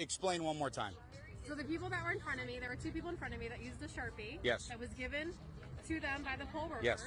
explain one more time. So the people that were in front of me, there were two people in front of me that used a Sharpie. Yes. That was given to them by the poll workers. Yes.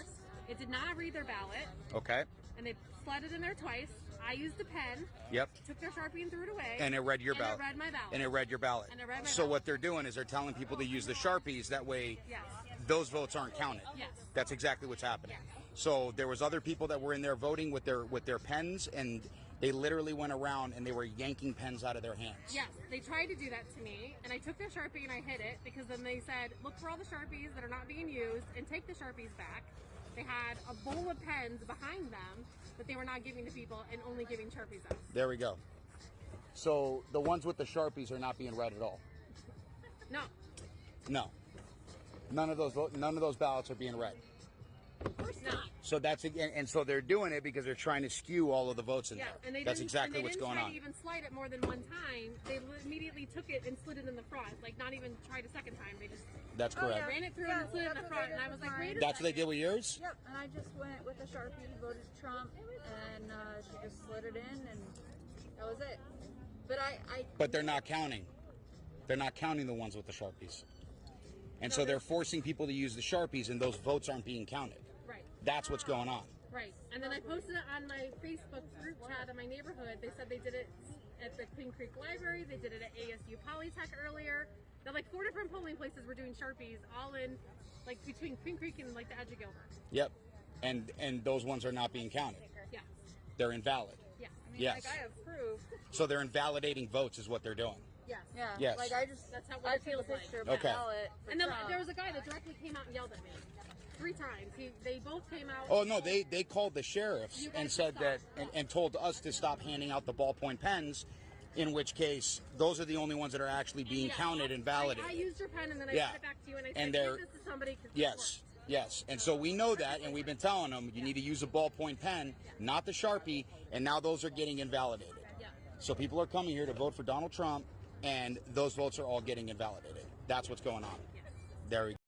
It did not read their ballot. Okay. And they slid it in there twice. I used a pen. Yep. Took their Sharpie and threw it away. And it read your ballot. And it read my ballot. And it read your ballot. And it read my so ballot. what they're doing is they're telling people to use the Sharpies. That way, Yes. those votes aren't counted. Yes. That's exactly what's happening. Yes. So there was other people that were in there voting with their pens, and they literally went around and they were yanking pens out of their hands. Yes, they tried to do that to me, and I took their Sharpie and I hid it because then they said, look for all the Sharpies that are not being used and take the Sharpies back. They had a bowl of pens behind them that they were not giving to people and only giving Sharpies out. There we go. So the ones with the Sharpies are not being read at all. No. No. None of those ballots are being read. Of course not. So that's and so they're doing it because they're trying to skew all of the votes in Yeah, there. and they That's didn't, exactly and they what's didn't going try on. to even slide it more than one time. They immediately took it and slid it in the front, like not even tried a second time. They just That's correct. ran it through and slid it in the front, and I was like, wait a That's what they second. did with yours? Yep, and I just went with a Sharpie, voted Trump, and she just slid it in, and that was it. But But they're not counting. They're not counting the ones with the Sharpies. And so they're forcing people to use the Sharpies, and those votes aren't being counted. Right. That's what's going on. Right. And then I posted it on my Facebook group chat in my neighborhood. They said they did it at the Queen Creek Library. They did it at ASU Polytech earlier. They're like 4 different polling places were doing Sharpies, all in like between Queen Creek and like the edge of Gilbert. Yep. And those ones are not being counted. Yeah. They're invalid. Yeah. I mean, Yes. like, I have proof. So they're invalidating votes is what they're doing. Yes. Yeah. Yes. Like, I just, That's how I it took a feels like. picture of my Okay. ballot. for And then Trump. there was a guy that directly came out and yelled at me 3 times. They both came out. Oh no, they called the sheriffs You guys and said stop. that and told us to stop handing out the ballpoint pens, in which case those are the only ones that are actually being Yeah. counted and validated. I used your pen and then I Yeah. sent it back to you and I And said, they're- give this to somebody. 'Cause this Yes, works. yes. And so we know that, and we've been telling them you need to use a ballpoint pen, not the Sharpie, and now those are getting invalidated. Yeah. So people are coming here to vote for Donald Trump, and those votes are all getting invalidated. That's what's going on. Yes. There we go.